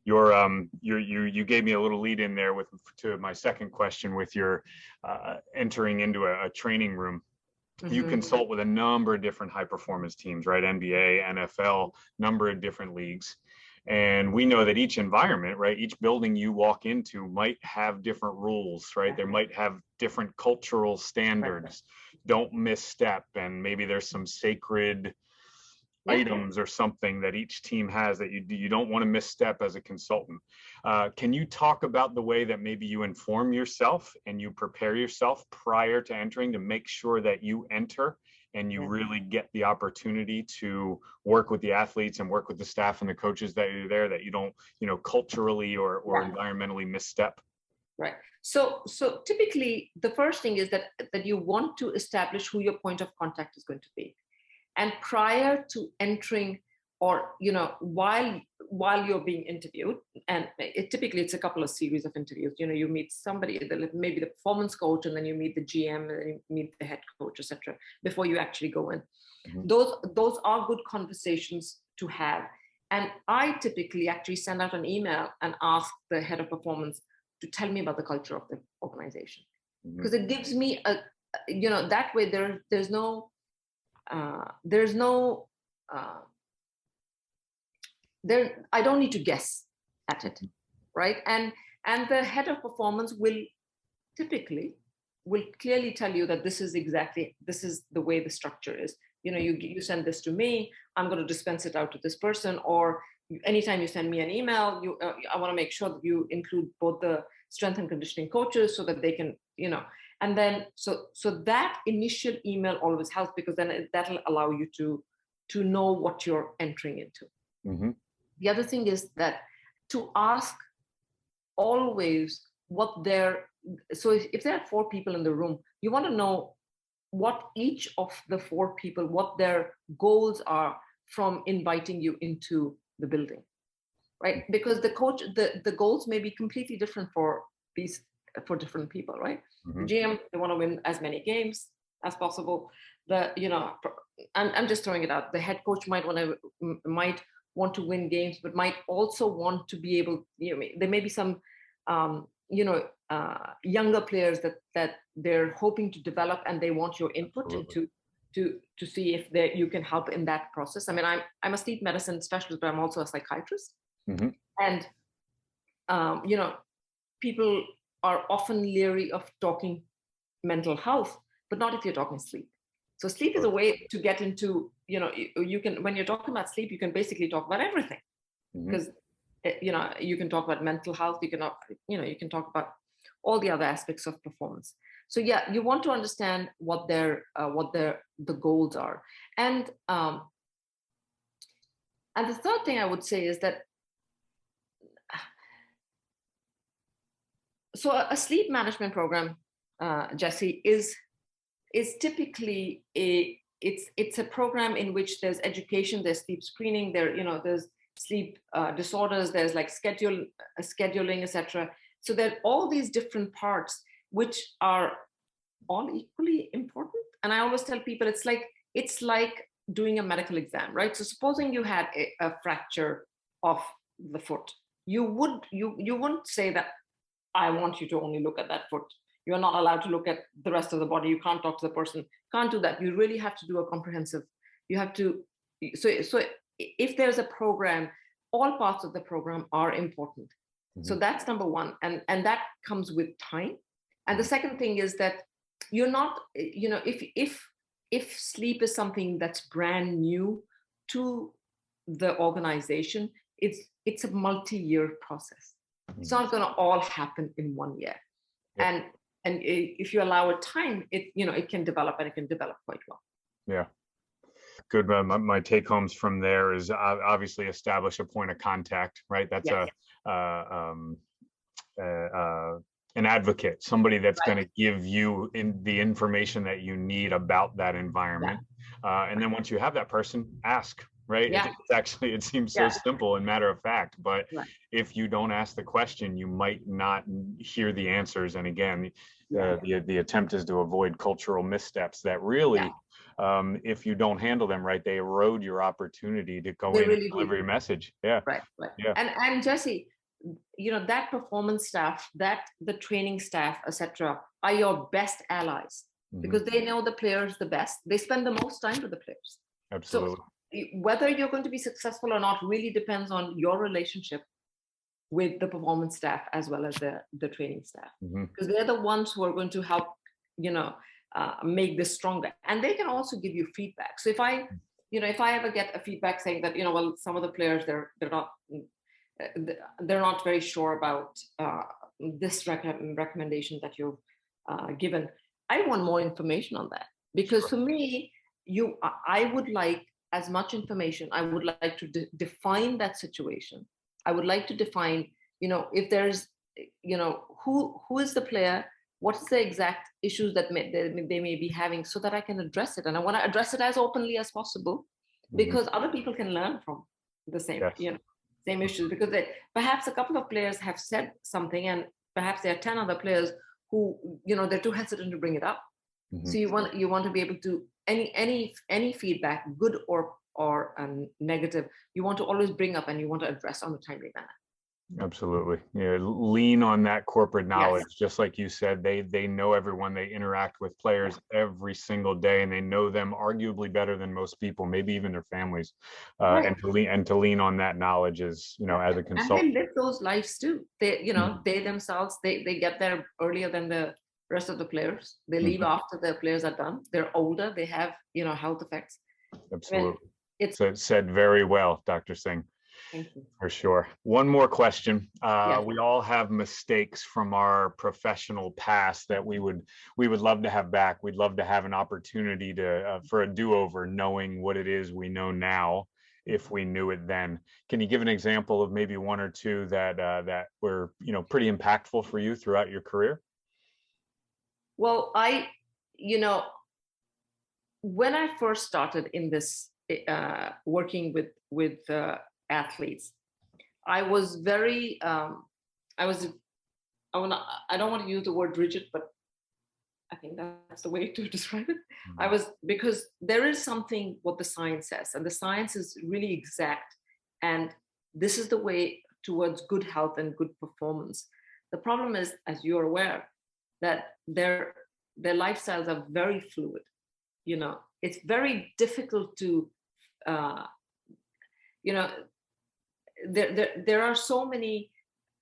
You gave me a little lead in there with to my second question with your entering into a training room. You consult with a number of different high performance teams, right? NBA, NFL, number of different leagues. And we know that each environment, right, each building you walk into might have different rules, right? There might have different cultural standards. Don't misstep. And maybe there's some sacred items or something that each team has that you don't want to misstep as a consultant. Can you talk about the way that maybe you inform yourself and you prepare yourself prior to entering to make sure that you enter and you really get the opportunity to work with the athletes and work with the staff and the coaches that are there, that you don't, culturally or environmentally misstep? Right. So typically the first thing is that you want to establish who your point of contact is going to be. And prior to entering, or while you're being interviewed, and typically it's a couple of series of interviews. You meet somebody, maybe the performance coach, and then you meet the GM, and then you meet the head coach, etc. Before you actually go in. Those are good conversations to have. And I typically actually send out an email and ask the head of performance to tell me about the culture of the organization, because it gives me that way I don't need to guess at it, right? And the head of performance will clearly tell you that this is the way the structure is. You send this to me, I'm going to dispense it out to this person, or anytime you send me an email, I want to make sure that you include both the strength and conditioning coaches so that they can, and then so that initial email always helps, because then that'll allow you to know what you're entering into. The other thing is that to ask always so if there are 4 people in the room, you want to know what each of the 4 people, what their goals are from inviting you into the building, right? Because the goals may be completely different for different people, right? The GM, they want to win as many games as possible. I'm just throwing it out. The head coach might want to win games, but might also want to be able, there may be some younger players that they're hoping to develop, and they want your input into to see if you can help in that process. I mean, I'm a sleep medicine specialist, but I'm also a psychiatrist. And people are often leery of talking mental health, but not if you're talking sleep. So sleep is a way to get into, you can, when you're talking about sleep, you can basically talk about everything, because you can talk about mental health, you can talk about all the other aspects of performance. So you want to understand what the goals are. And the third thing I would say is that, so a sleep management program, Jesse, is typically it's a program in which there's education, there's sleep screening, there's sleep disorders, there's like scheduling, etc. So there are all these different parts which are all equally important. And I always tell people it's like doing a medical exam, right? So supposing you had a fracture of the foot, you wouldn't say that I want you to only look at that foot. You're not allowed to look at the rest of the body. You can't talk to the person. Can't do that. You really have to do a comprehensive. You have to. So if there's a program, all parts of the program are important. So that's number one, and that comes with time. And the second thing is that you're not, if sleep is something that's brand new to the organization, it's a multi-year process. It's not going to all happen in 1 year. And if you allow it time, it can develop, and it can develop quite well. Yeah. Good. My take homes from there is obviously establish a point of contact, right? That's an advocate, somebody that's going to give you the information that you need about that environment. And then once you have that person, ask, right? Yeah. It's actually, it seems so Yeah. simple and matter of fact, but Right. if you don't ask the question, you might not hear the answers. And again, Yeah. the attempt is to avoid cultural missteps that Yeah. really, if you don't handle them right, they erode your opportunity to go They in and really do. deliver your message. Yeah. Right. Right. Yeah. And Jesse, that performance staff, that the training staff, etc., are your best allies because they know the players the best. They spend the most time with the players. Absolutely. So whether you're going to be successful or not really depends on your relationship with the performance staff as well as the training staff, because they're the ones who are going to help make this stronger, and they can also give you feedback. So if I ever get a feedback saying that well, some of the players they're not very sure about this recommendation that you've given, I want more information on that, because for me, I would like as much information. I would like to define that situation. I would like to define, if there's, who is the player, what's the exact issues that they may be having, so that I can address it. And I want to address it as openly as possible, because other people can learn from the same, Yes. same issues, because perhaps a couple of players have said something, and perhaps there are 10 other players who, they're too hesitant to bring it up. So you want to be able to, any feedback, good or negative, you want to always bring up and you want to address on a timely manner. Absolutely. Yeah, lean on that corporate knowledge. Yes. Just like you said, they know everyone, they interact with players every single day, and they know them arguably better than most people, maybe even their families. Right. And to lean on that knowledge is, as a consultant. And they live those lives too. They, they themselves, they get there earlier than the rest of the players. They leave after the players are done. They're older. They have, health effects. Absolutely. It's said very well, Dr. Singh. Thank you. For sure. One more question. Yes. We all have mistakes from our professional past that we would love to have back. We'd love to have an opportunity to for a do-over, knowing what it is we know now, if we knew it then. Can you give an example of maybe one or two that were pretty impactful for you throughout your career? Well, when I first started in this working with athletes, I was very I don't want to use the word rigid, but I think that's the way to describe it. Because there is something what the science says, and the science is really exact, and this is the way towards good health and good performance. The problem is, as you're aware, that their lifestyles are very fluid. It's very difficult to there are so many,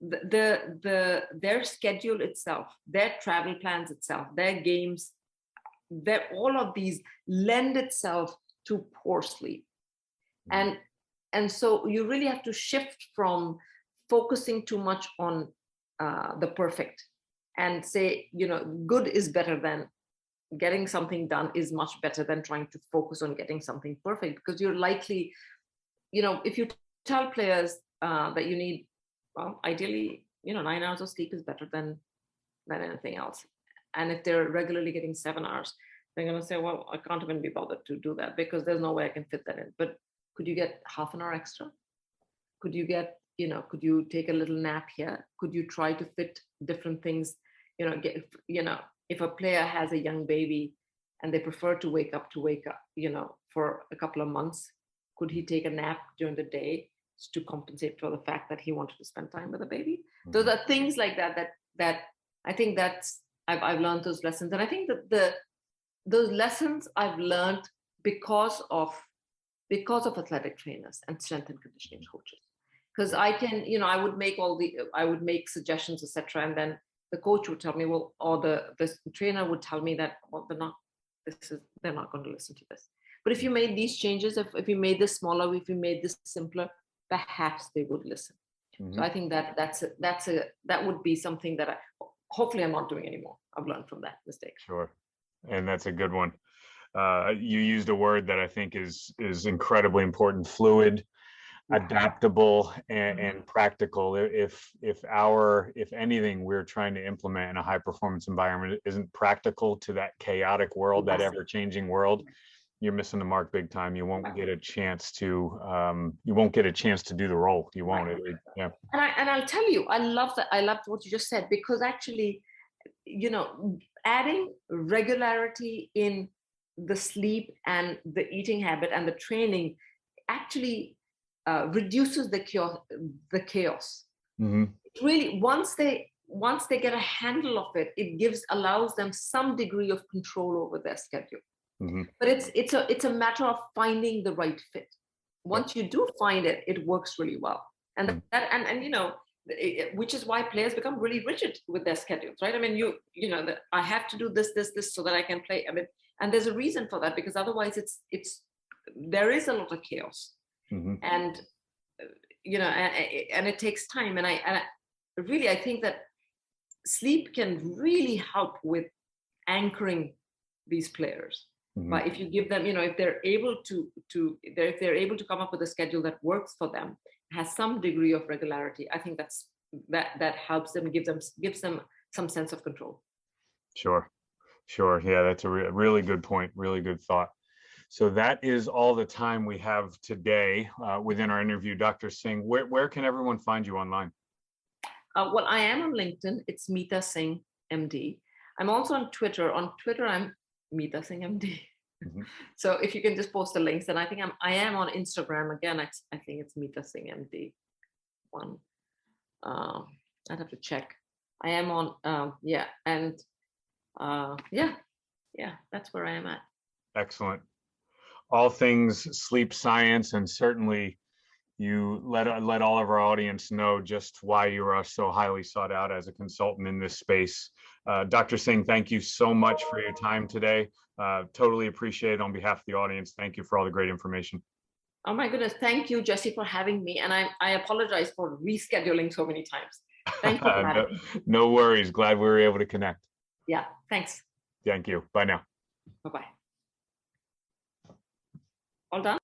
their schedule itself, their travel plans itself, their games, all of these lend itself to poor sleep. And so you really have to shift from focusing too much on the perfect, and say, good is better than getting something done, is much better than trying to focus on getting something perfect, because you're likely, if you tell players that you need, well, ideally, 9 hours of sleep is better than anything else. And if they're regularly getting 7 hours, they're going to say, well, I can't even be bothered to do that because there's no way I can fit that in. But could you get half an hour extra? Could you get, could you take a little nap here? Could you try to fit different things? If a player has a young baby and they prefer to wake up, for a couple of months, could he take a nap during the day to compensate for the fact that he wanted to spend time with the baby? Those are things like that I think I've learned those lessons. And I think that those lessons I've learned because of athletic trainers and strength and conditioning coaches. Because I can, I would make suggestions, etc. And then the coach would tell me, well, or the trainer would tell me that, well, they're not going to listen to this. But if you made these changes, if you made this smaller, if you made this simpler, perhaps they would listen. So I think that would be something that hopefully I'm not doing anymore. I've learned from that mistake. Sure. And that's a good one. You used a word that I think is incredibly important: fluid, adaptable, and practical. If anything we're trying to implement in a high performance environment isn't practical to that chaotic world, that ever changing world, you're missing the mark big time. You won't get a chance to do the role. You won't. Yeah. And I'll tell you, I love that. I loved what you just said, because actually, adding regularity in the sleep and the eating habit and the training actually reduces the chaos. Mm-hmm. Really, once they get a handle of it, it allows them some degree of control over their schedule. Mm-hmm. But it's a matter of finding the right fit. Once you do find it, it works really well. And which is why players become really rigid with their schedules, right? I mean, I have to do this so that I can play. I mean, and there's a reason for that, because otherwise there is a lot of chaos. Mm-hmm. And and it takes time. And I think that sleep can really help with anchoring these players. Mm-hmm. But if you give them, if they're able to come up with a schedule that works for them, has some degree of regularity, I think that helps them, gives them some sense of control. Sure. Yeah, that's a really good point. Really good thought. So that is all the time we have today within our interview. Dr. Singh, where can everyone find you online? Well, I am on LinkedIn. It's Meeta Singh, MD. I'm also on Twitter. On Twitter, I'm Meeta Singh, MD. Mm-hmm. So if you can just post the links, and I think I am on Instagram again. I think it's Meeta Singh, MD. One. I'd have to check. I am on. That's where I am at. Excellent. All things sleep science, and certainly you let all of our audience know just why you are so highly sought out as a consultant in this space. Dr. Singh, thank you so much for your time today. Totally appreciate it on behalf of the audience. Thank you for all the great information. Oh my goodness. Thank you, Jesse, for having me. And I apologize for rescheduling so many times. Thank you for having me. No worries. Glad we were able to connect. Yeah, thanks. Thank you. Bye now. Bye-bye. All done?